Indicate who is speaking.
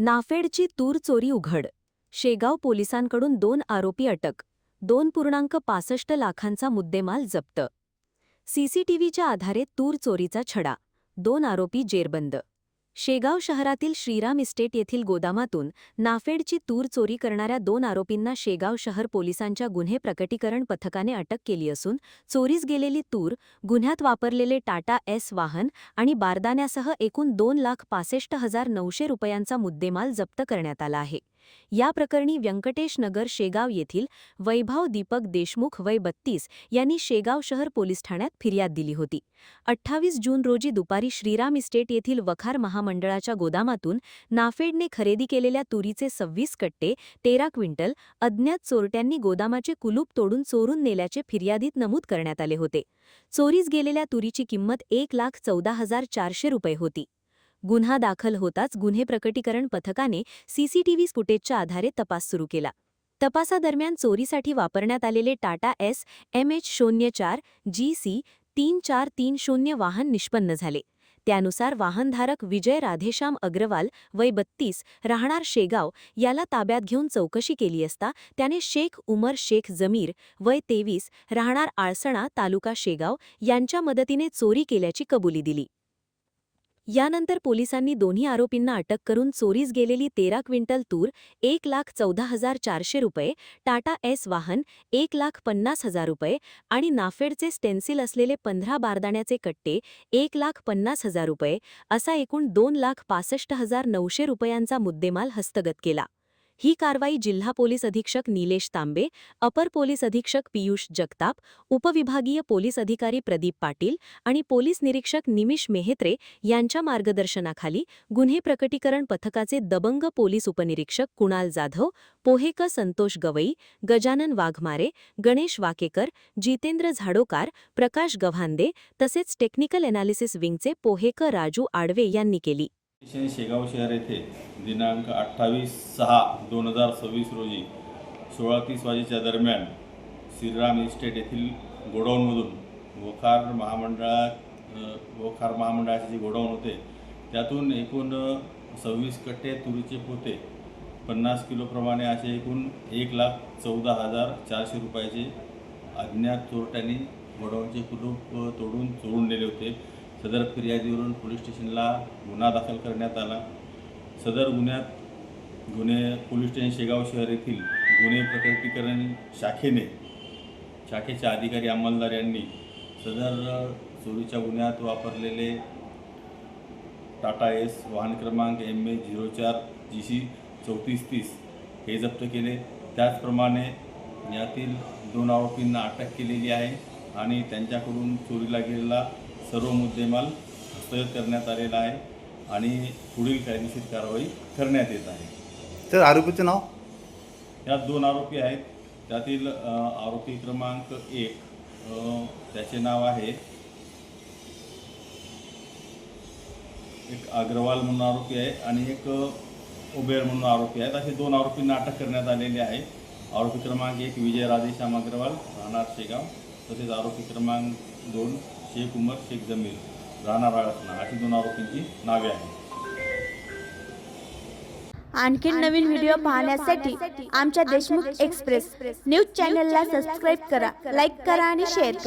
Speaker 1: नाफेडची तूर चोरी उघड. शेगाव पोलिसांकडून 2 आरोपी अटक. 2.65 लाखांचा मुद्देमाल जप्त. सीसीटीव्हीच्या आधारे तूर चोरीचा छडा. 2 आरोपी जेरबंद. शेगाव शहरातील श्रीराम इस्टेट येथील गोदामातून नाफेडची तूर चोरी करणाऱ्या 2 आरोपींना शेगाव शहर पोलिसांच्या गुन्हे प्रकटीकरण पथकाने अटक केली असून चोरीस गेलेली तूर, गुन्ह्यात वापरलेले टाटा एस वाहन आणि बारदाण्यासह एकूण 2,65,900 रुपयांचा मुद्देमाल जप्त करण्यात आला आहे. या प्रकरणी व्यंकटेश नगर शेगाव येथील वैभव दीपक देशमुख वय 32 यांनी शेगाव शहर पोलीस ठाण्यात फिर्याद दिली होती. 28 जून रोजी दुपारी श्रीराम इस्टेट येथील वखार महामंडळाच्या गोदामातून नाफेडने खरेदी केलेल्या तुरीचे 26 कट्टे 13 क्विंटल अज्ञात चोरट्यांनी गोदामाचे कुलूप तोडून चोरून नेल्याचे फिर्यादीत नमूद करण्यात आले होते. चोरीस गेलेल्या तुरीची किंमत 1,14,400 रुपये होती. गुन्हा दाखल होताच गुन्हे प्रकटीकरण पथकाने सीसीटीव्ही फुटेजच्या आधारे तपास सुरू केला. तपासादरम्यान चोरीसाठी वापरण्यात आलेले टाटा एस MH04 GC 3430 वाहन निष्पन्न झाले. त्यानुसार वाहनधारक विजय राधेश्याम अग्रवाल वय 32 राहणार शेगाव याला ताब्यात घेऊन चौकशी केली असता त्याने शेख उमर शेख जमीर वय 23 राहणार आळसणा तालुका शेगाव यांच्या मदतीने चोरी केल्याची कबुली दिली. यानंतर पोलिसांनी दोन्ही आरोपींना अटक करून चोरीस गेलेली 13 क्विंटल तूर 1,14,400 रुपये, टाटा एस वाहन 1,50,000 रुपये आणि नाफेडचे स्टेन्सिल असलेले 15 बारदाण्याचे कट्टे 1,50,000 रुपये असा एकूण 2,65,900 रुपयांचा मुद्देमाल हस्तगत केला. ही कारवाई जिल्हा पोलीस अधीक्षक निलेश तांबे, अपर पोलीस अधीक्षक पियुष जगताप, उपविभागीय पोलीस अधिकारी प्रदीप पाटील आणि पोलीस निरीक्षक निमिष मेहत्रे यांच्या मार्गदर्शनाखाली गुन्हे प्रकटीकरण पथकाचे दबंग पोलीस उपनिरीक्षक कुणाल जाधव, पोहेक संतोष गवई, गजानन वाघमारे, गणेश वाकेकर, जितेंद्र झाडोकार, प्रकाश गव्हांदे तसेच टेक्निकल एनालिसिस विंगचे पोहेक राजू आडवे यांनी केली.
Speaker 2: शेगाव शहर येथे दिनांक 28/6/2026 रोजी 16:30 वाजेच्या दरम्यान श्रीराम इस्टेट येथील गोडाऊनमधून वखार महामंडळाचे जे गोडाऊन होते त्यातून एकूण 26 कट्टे तुरीचे पोते 50 किलोप्रमाणे असे एकूण 1,14,400 रुपयाचे अज्ञात चोरट्यांनी गोडाऊनचे कुलूप तोडून चोरून नेले होते. सदर फिर्यादीवरून पोलीस स्टेशनला गुन्हा दाखल करण्यात आला. सदर गुन्हे पोलीस स्टेशन शेगाव शहर येथील गुन्हे प्रकटीकरण शाखेच्या अधिकारी अंमलदार यांनी सदर चोरीच्या गुन्ह्यात वापरलेले टाटा एस वाहन क्रमांक MH04 GC 3430 हे जप्त केले. त्याचप्रमाणे यातील 2 आरोपींना अटक केलेली आहे आणि त्यांच्याकडून चोरीला गेलेला सर्व मुद्देमाल हस्तगत करण्यात आलेला आहे आणि पुढील कायदेशीर कारवाई करण्यात येत आहे.
Speaker 3: तर आरोपीचं नाव?
Speaker 2: यात 2 आरोपी आहेत. त्यातील आरोपी क्रमांक 1 त्याचे नाव आहे एक अग्रवाल म्हणून आरोपी आहे आणि एक उबेर म्हणून आरोपी आहेत. असे 2 आरोपींना अटक करण्यात आलेली आहे. आरोपी क्रमांक 1 विजय राधेश्याम अग्रवाल राहणार शेगाव तसेच आरोपी क्रमांक 2 शेख उमर शेख जमीर राहणार आळसणा अशी 2 आरोपींची नावे आहेत.
Speaker 4: आणखी नवीन व्हिडिओ पाहण्यासाठी आमच्या देशमुख एक्सप्रेस न्यूज चॅनलला सबस्क्राईब करा, लाईक करा आणि शेअर करा.